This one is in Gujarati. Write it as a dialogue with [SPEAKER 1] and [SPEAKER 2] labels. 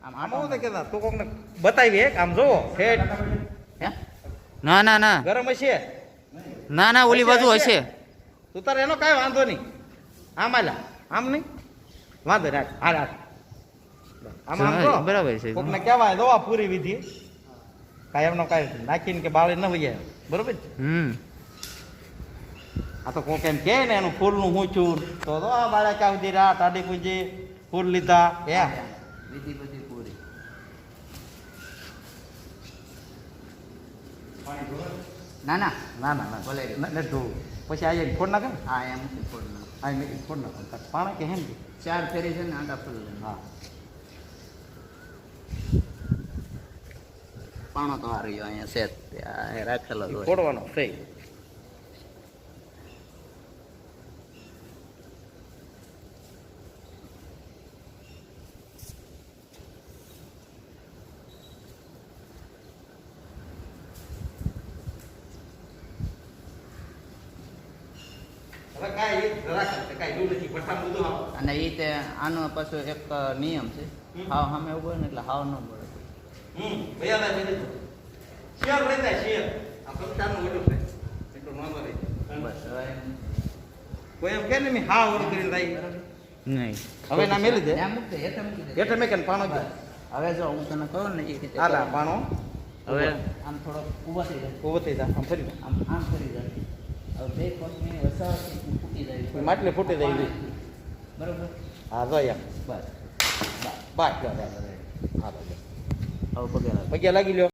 [SPEAKER 1] આમ આમ હું તો કહેતા તું કોકને બતાવી એક આમ જોવો હેડ
[SPEAKER 2] હે? ના ના ના
[SPEAKER 1] ગરમ હશે
[SPEAKER 2] ના ના ઓલી બાજુ હશે.
[SPEAKER 1] તું તારે એનો કાંઈ વાંધો નહીં આમ આલા આમ નહીં વાંધો રાખ હાલ હાલ આમ આમ જો
[SPEAKER 2] બરાબર છે.
[SPEAKER 1] કોકને કહેવાય દવા પૂરી વિધિ કાંઈ એમનો કાંઈ નાખીને કે બાળી ન વૈયા બરોબર છે. આ તો કોક એમ કહે ને એનું ફૂલનું હું છું તો આ બાળા ક્યાં સુધી રાત આડી પૂજી ફૂલ લીધા એમ
[SPEAKER 2] વિધિ બધી પૂરી. ના ના
[SPEAKER 1] ના ના ના
[SPEAKER 2] ભલે
[SPEAKER 1] ને ધોવું પછી આવીને ફોડ નાખે ને
[SPEAKER 2] હા એમ ફોડ નાખ.
[SPEAKER 1] આ ફોડ નાખો પાણા કે હેમ કે
[SPEAKER 2] 4 ફેરી છે ને આંડા ફૂલ
[SPEAKER 1] હા
[SPEAKER 2] પાણો તો હારી અહીંયા છે ત્યાં રાખેલો જ હોય.
[SPEAKER 1] ફોડવાનો થઈ
[SPEAKER 2] અને એ તે આનો પાછો એક નિયમ છે હાવ સામે ઉભો ને એટલે હાવ ન મળે. બસ હવે
[SPEAKER 1] કોઈ એમ કે ને મેં હા ઓર કરીને રાઈ
[SPEAKER 2] નહીં
[SPEAKER 1] હવે ના મેલી દે
[SPEAKER 2] ત્યાં મૂકી દે, હેઠે મૂકી દે.
[SPEAKER 1] એટલે મેં કે પાણો જ
[SPEAKER 2] હવે જો હું તને કહું ને એ રીતે
[SPEAKER 1] હાલા પાણો
[SPEAKER 2] હવે આમ થોડો ઊભા થઈ જાય,
[SPEAKER 1] ઉભો થઈ જા આમ ફરી
[SPEAKER 2] આમ ફરી જાય. હવે બે કોસની વસાવટ ફૂટી જાય
[SPEAKER 1] માટલી ફૂટી જાય
[SPEAKER 2] બરોબર.
[SPEAKER 1] હા જો યાર
[SPEAKER 2] બસ
[SPEAKER 1] બાય હા
[SPEAKER 2] હવે પગે લાગે.
[SPEAKER 1] પગે લાગી લ્યો